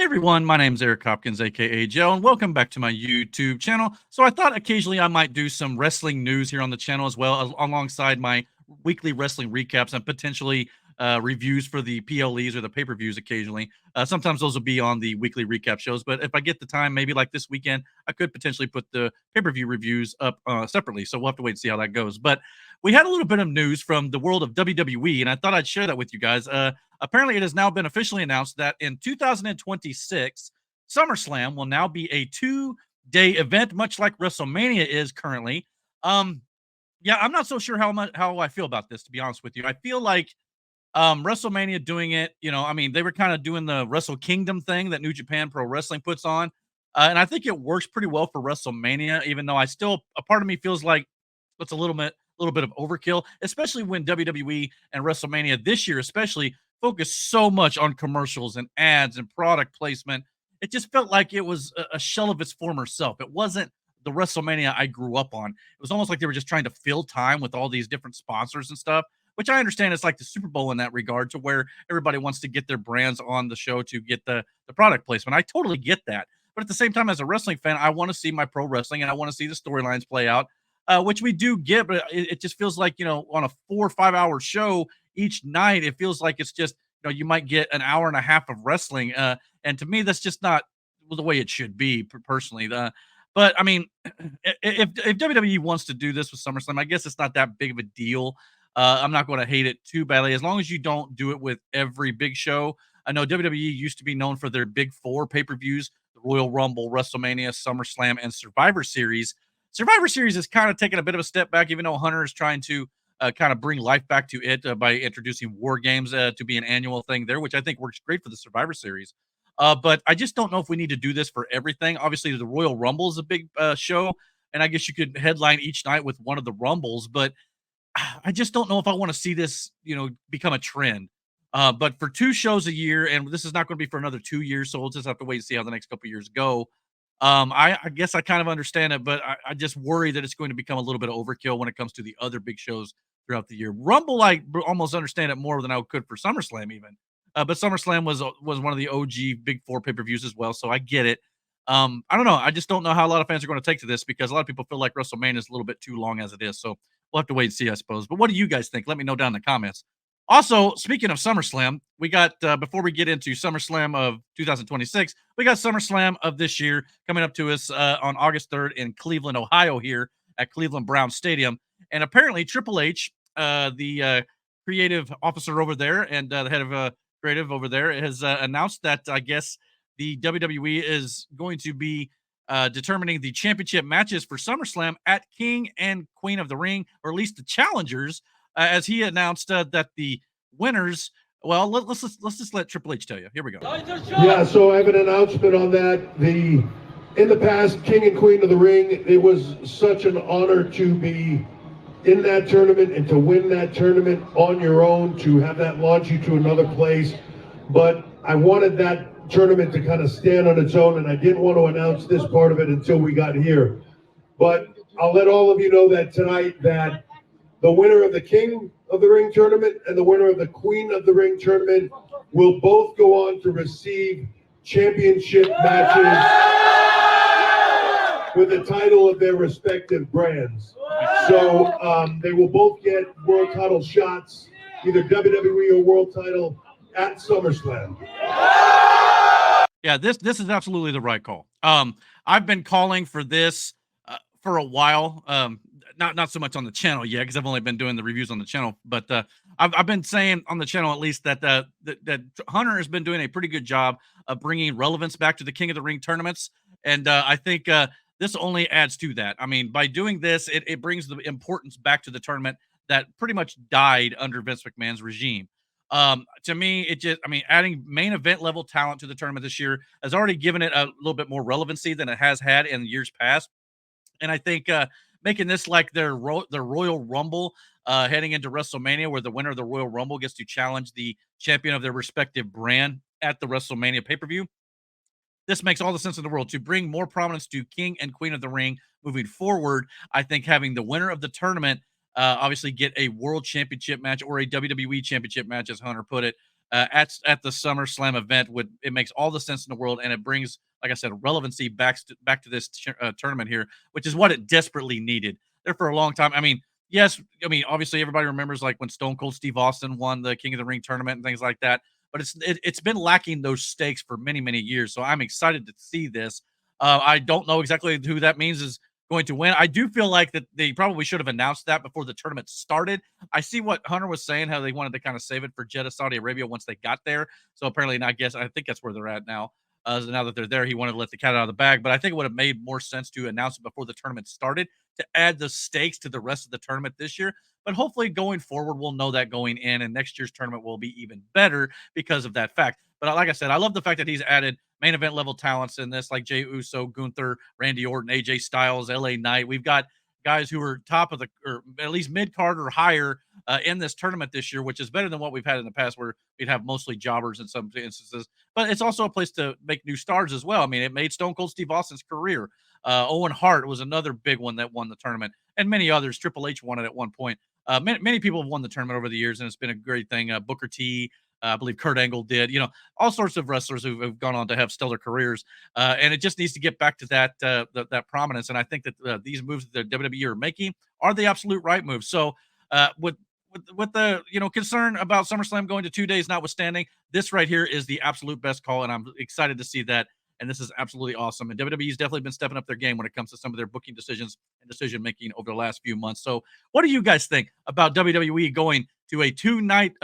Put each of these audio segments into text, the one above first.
Everyone, my name is Eric Hopkins, aka JEL, and welcome back to my YouTube channel. So I thought occasionally I might do some wrestling news here on the channel as well, alongside my weekly wrestling recaps and potentially reviews for the PLEs or the pay-per-views occasionally. Sometimes those will be on the weekly recap shows, but if I get the time, maybe like this weekend, I could potentially put the pay-per-view reviews up separately. So we'll have to wait and see how that goes. But we had a little bit of news from the world of WWE, and I thought I'd share that with you guys. Apparently, it has now been officially announced that in 2026, SummerSlam will now be a 2-day event, much like WrestleMania is currently. Yeah, I'm not so sure how I feel about this, to be honest with you. I feel like WrestleMania doing it, I mean, they were kind of doing the Wrestle Kingdom thing that New Japan Pro Wrestling puts on. And I think it works pretty well for WrestleMania, even though a part of me feels like it's a little bit of overkill, especially when WWE and WrestleMania this year, especially, focus so much on commercials and ads and product placement. It just felt like it was a shell of its former self. It wasn't the WrestleMania I grew up on. It was almost like they were just trying to fill time with all these different sponsors and stuff, which I understand it's like the Super Bowl in that regard, to where everybody wants to get their brands on the show to get the product placement. I totally get that. But at the same time, as a wrestling fan, I want to see my pro wrestling and I want to see the storylines play out, which we do get, but it just feels like, on a 4 or 5 hour show each night, it feels like it's just, you might get an hour and a half of wrestling. And to me, that's just not the way it should be, personally. But I mean, if WWE wants to do this with SummerSlam, I guess it's not that big of a deal. I'm not going to hate it too badly, as long as you don't do it with every big show. I know WWE used to be known for their big four pay-per-views: the Royal Rumble, WrestleMania, SummerSlam, and Survivor Series. Survivor Series is kind of taking a bit of a step back, even though Hunter is trying to kind of bring life back to it by introducing War Games to be an annual thing there, which I think works great for the Survivor Series. But I just don't know if we need to do this for everything. Obviously, the Royal Rumble is a big show, and I guess you could headline each night with one of the Rumbles, but I just don't know if I want to see this, become a trend. But for 2 shows a year, and this is not going to be for another 2 years, so we'll just have to wait and see how the next couple of years go. I guess I kind of understand it, but I just worry that it's going to become a little bit of overkill when it comes to the other big shows throughout the year. Rumble, I almost understand it more than I could for SummerSlam, even. But SummerSlam was one of the OG Big Four pay-per-views as well, so I get it. I don't know. I just don't know how a lot of fans are going to take to this, because a lot of people feel like WrestleMania is a little bit too long as it is. So we'll have to wait and see, I suppose. But what do you guys think? Let me know down in the comments. Also, speaking of SummerSlam, we got, before we get into SummerSlam of 2026, we got SummerSlam of this year coming up to us on August 3rd in Cleveland, Ohio, here at Cleveland Brown Stadium. And apparently, Triple H, the creative officer over there and the head of creative over there, has announced that, I guess, the WWE is going to be determining the championship matches for SummerSlam at King and Queen of the Ring, or at least the challengers, as he announced that the winners. Well, let's just let Triple H tell you. Here we go. Yeah, so I have an announcement on that. In the past, King and Queen of the Ring, it was such an honor to be in that tournament and to win that tournament on your own, to have that launch you to another place. But I wanted that tournament to kind of stand on its own, and I didn't want to announce this part of it until we got here. But I'll let all of you know that tonight, that the winner of the King of the Ring tournament and the winner of the Queen of the Ring tournament will both go on to receive championship matches with the title of their respective brands. So they will both get world title shots, either WWE or world title, at SummerSlam. Yeah, this is absolutely the right call. I've been calling for this for a while. Not so much on the channel yet, because I've only been doing the reviews on the channel, but I've been saying on the channel, at least, that Hunter has been doing a pretty good job of bringing relevance back to the King of the Ring tournaments, and I think this only adds to that. I mean, by doing this, it brings the importance back to the tournament that pretty much died under Vince McMahon's regime. To me, adding main event level talent to the tournament this year has already given it a little bit more relevancy than it has had in years past. And I think making this like their Royal Rumble heading into WrestleMania, where the winner of the Royal Rumble gets to challenge the champion of their respective brand at the WrestleMania pay-per-view. This makes all the sense in the world to bring more prominence to King and Queen of the Ring moving forward. I think having the winner of the tournament obviously get a world championship match or a WWE championship match, as Hunter put it, at the SummerSlam event. It makes all the sense in the world, and it brings, like I said, relevancy back to this tournament here, which is what it desperately needed. There for a long time. I mean, yes, I mean obviously everybody remembers like when Stone Cold Steve Austin won the King of the Ring tournament and things like that. But it's been lacking those stakes for many years. So I'm excited to see this. I don't know exactly who that means is going to win. I do feel like that they probably should have announced that before the tournament started. I see what Hunter was saying, how they wanted to kind of save it for Jeddah, Saudi Arabia once they got there. So apparently, I think that's where they're at now. So now that they're there, he wanted to let the cat out of the bag. But I think it would have made more sense to announce it before the tournament started to add the stakes to the rest of the tournament this year. But hopefully, going forward, we'll know that going in, and next year's tournament will be even better because of that fact. But like I said, I love the fact that he's added main event level talents in this, like Jey Uso, Gunther, Randy Orton, AJ Styles, LA Knight. We've got guys who are top of the, or at least mid card or higher in this tournament this year, which is better than what we've had in the past, where we'd have mostly jobbers in some instances. But it's also a place to make new stars as well. I mean, it made Stone Cold Steve Austin's career. Owen Hart was another big one that won the tournament, and many others. Triple H won it at one point. Many people have won the tournament over the years, and it's been a great thing. Booker T, I believe Kurt Angle did. You know, all sorts of wrestlers who've gone on to have stellar careers, and it just needs to get back to that prominence. And I think that these moves that the WWE are making are the absolute right moves. So, with the concern about SummerSlam going to 2 days notwithstanding, this right here is the absolute best call, and I'm excited to see that. And this is absolutely awesome. And WWE's definitely been stepping up their game when it comes to some of their booking decisions and decision making over the last few months. So, what do you guys think about WWE going to a 2-night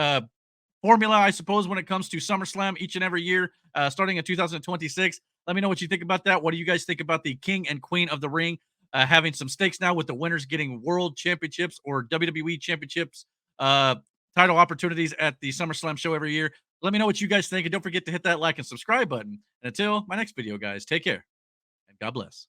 formula, I suppose, when it comes to SummerSlam each and every year, starting in 2026? Let me know what you think about that. What do you guys think about the King and Queen of the Ring having some stakes now, with the winners getting world championships or WWE championships, uh, title opportunities at the SummerSlam show every year? Let me know what you guys think, and don't forget to hit that like and subscribe button. And until my next video, guys, take care and God bless.